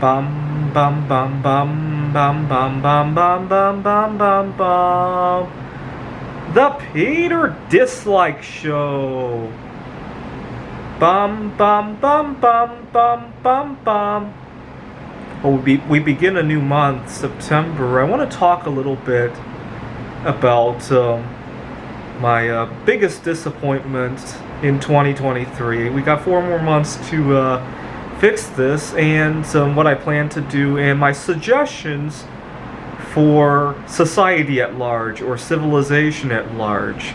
Bum bum bum bum bum bum bum bum bum bum bum bum. The Peter Dislike Show. Bum bum bum bum bum bum bum. Well, we begin a new month, September. I want to talk a little bit about my biggest disappointment in 2023. We got 4 more months to fix this, and what I plan to do, and my suggestions for society at large or civilization at large.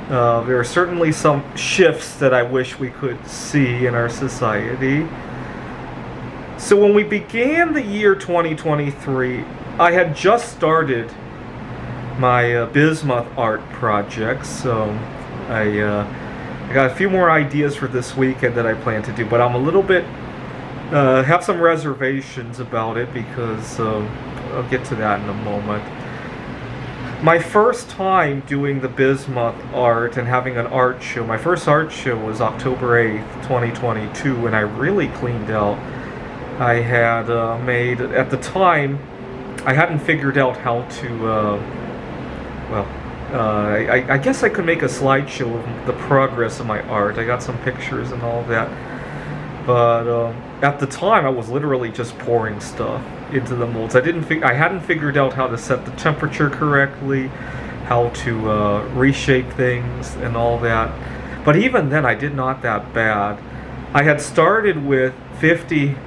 There are certainly some shifts that I wish we could see in our society. So when we began the year 2023, I had just started my bismuth art project, so I got a few more ideas for this weekend that I plan to do, but I'm a little bit have some reservations about it because I'll get to that in a moment. My first time doing the bismuth art and having an art show, my first art show was October 8th, 2022, and I really cleaned out. I had made, at the time, I hadn't figured out how to, I guess I could make a slideshow of the progress of my art. I got some pictures and all that. But at the time, I was literally just pouring stuff into the molds. I hadn't figured out how to set the temperature correctly, how to reshape things and all that. But even then, I did not that bad. I had started with 50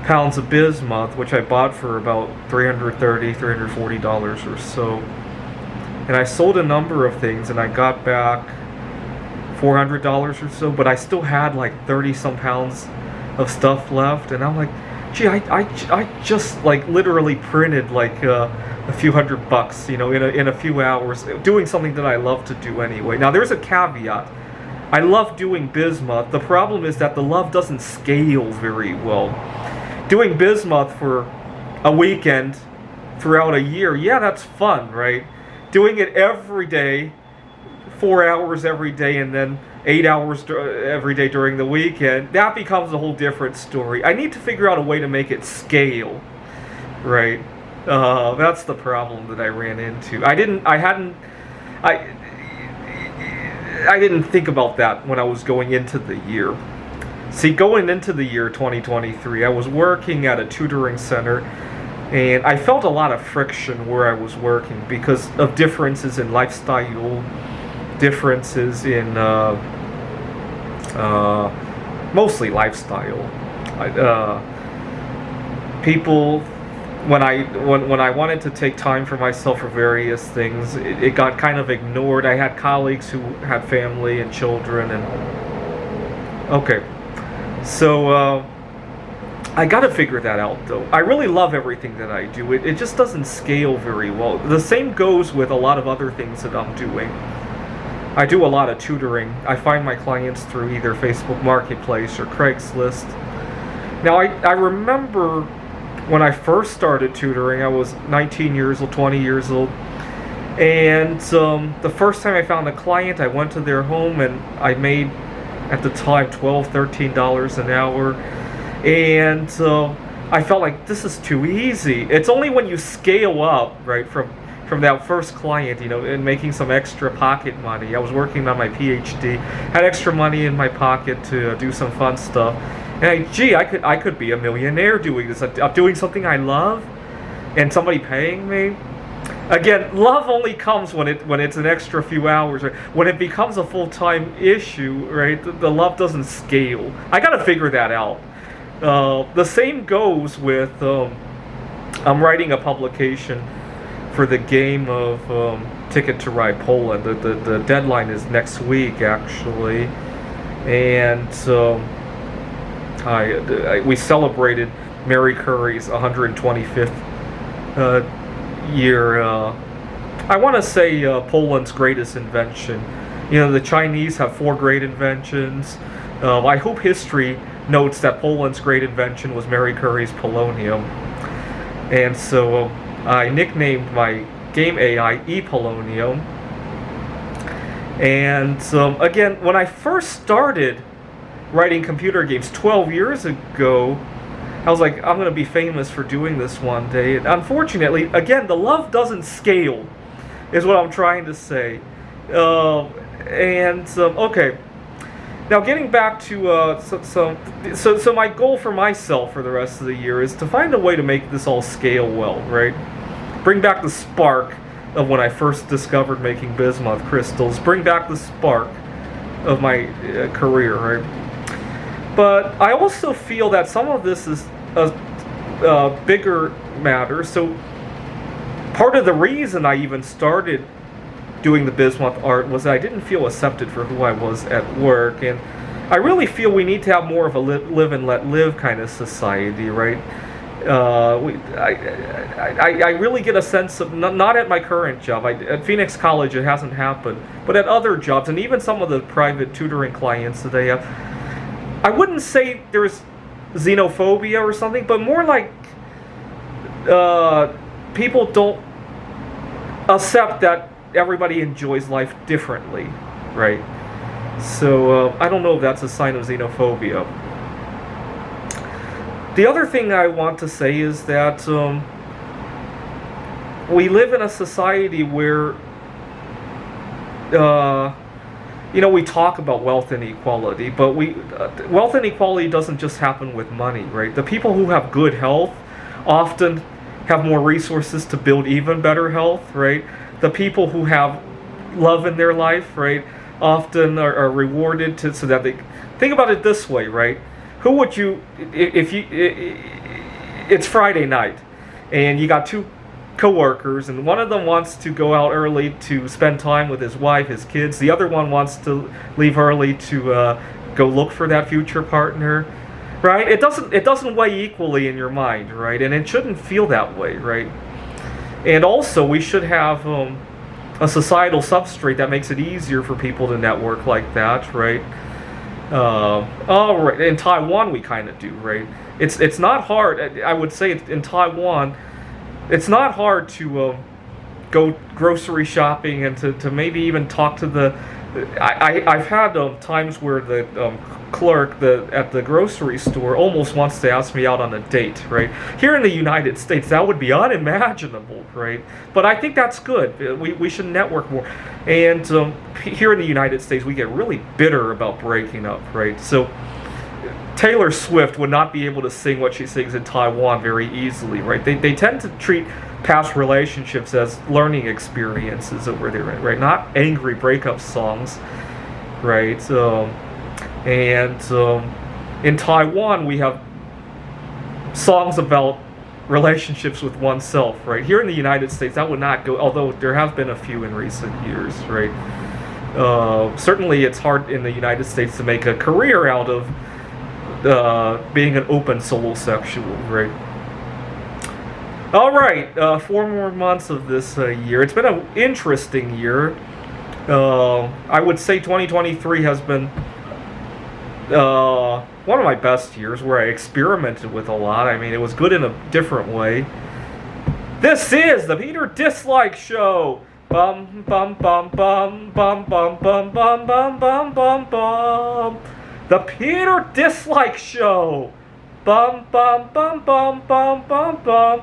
pounds of bismuth, which I bought for about $330, $340 or so. And I sold a number of things, and I got back $400 or so, but I still had like 30 some pounds of stuff left, and I'm like, gee, I just like literally printed like a few $100, you know, in a few hours, doing something that I love to do anyway. Now there's a caveat. I love doing bismuth. The problem is that the love doesn't scale very well. Doing bismuth for a weekend throughout a year, yeah, that's fun, right? Doing it every day, 4 hours every day, and then 8 hours every day during the weekend, that becomes a whole different story. I need to figure out a way to make it scale, right? That's the problem that I ran into. I didn't think about that when I was going into the year. See, going into the year 2023, I was working at a tutoring center, and I felt a lot of friction where I was working because of differences in lifestyle, differences in mostly lifestyle. People, when I wanted to take time for myself for various things, it got kind of ignored. I had colleagues who had family and children, and okay. So, I gotta figure that out, though. I really love everything that I do. It just doesn't scale very well. The same goes with a lot of other things that I'm doing. I do a lot of tutoring. I find my clients through either Facebook Marketplace or Craigslist. Now, I remember when I first started tutoring, I was 19 years old, 20 years old. And the first time I found a client, I went to their home and I made, at the time, $12, $13 an hour. And I felt like this is too easy. It's only when you scale up, right, from that first client, you know, and making some extra pocket money. I was working on my PhD, had extra money in my pocket to do some fun stuff. And I could be a millionaire doing this. I'm doing something I love, and somebody paying me. Again, love only comes when it's an extra few hours. Right? When it becomes a full-time issue, right? The love doesn't scale. I got to figure that out. The same goes with I'm writing a publication for the game of Ticket to Ride Poland. The deadline is next week, actually, and we celebrated Mary Curie's 125th year. I want to say Poland's greatest invention. You know, the Chinese have 4 great inventions. I hope history notes that Poland's great invention was Mary Curie's polonium. And so I nicknamed my game AI ePolonium. And again, when I first started writing computer games 12 years ago, I was like, I'm going to be famous for doing this one day. And unfortunately, again, the love doesn't scale, is what I'm trying to say. Okay. Now, getting back to so my goal for myself for the rest of the year is to find a way to make this all scale well, right? Bring back the spark of when I first discovered making bismuth crystals. Bring back the spark of my career, right? But I also feel that some of this is a bigger matter. So part of the reason I even started doing the bismuth art was that I didn't feel accepted for who I was at work, and I really feel we need to have more of a live and let live kind of society, right? I really get a sense of, not at my current job, at Phoenix College it hasn't happened, but at other jobs, and even some of the private tutoring clients that they have, I wouldn't say there's xenophobia or something, but more like people don't accept that everybody enjoys life differently, right? So I don't know if that's a sign of xenophobia. The other thing I want to say is that we live in a society where we talk about wealth inequality, but wealth inequality doesn't just happen with money, right? The people who have good health often have more resources to build even better health, right? The people who have love in their life, right, often are rewarded so that they think about it this way, right? Who would you, if you, it's Friday night, and you got two coworkers, and one of them wants to go out early to spend time with his wife, his kids. The other one wants to leave early to go look for that future partner, right? It doesn't weigh equally in your mind, right? And it shouldn't feel that way, right? And also, we should have a societal substrate that makes it easier for people to network like that, right? Right. In Taiwan, we kind of do, right? It's not hard. I would say in Taiwan, it's not hard to go grocery shopping and to maybe even talk to the. I've had times where the clerk at the grocery store almost wants to ask me out on a date, right? Here in the United States, that would be unimaginable, right? But I think that's good. We should network more. And here in the United States, we get really bitter about breaking up, right? So Taylor Swift would not be able to sing what she sings in Taiwan very easily, right? They tend to treat past relationships as learning experiences over there, right? Not angry breakup songs, right? In Taiwan, we have songs about relationships with oneself, right? Here in the United States, that would not go, although there have been a few in recent years, right? Certainly, it's hard in the United States to make a career out of being an open solosexual, right? All right, 4 more months of this year. It's been an interesting year. I would say 2023 has been one of my best years, where I experimented with a lot. I mean, it was good in a different way. This is the Peter Dislike Show. Bum bum bum bum bum bum bum bum bum bum bum bum. The Peter Dislike Show. Bum bum bum bum bum bum bum.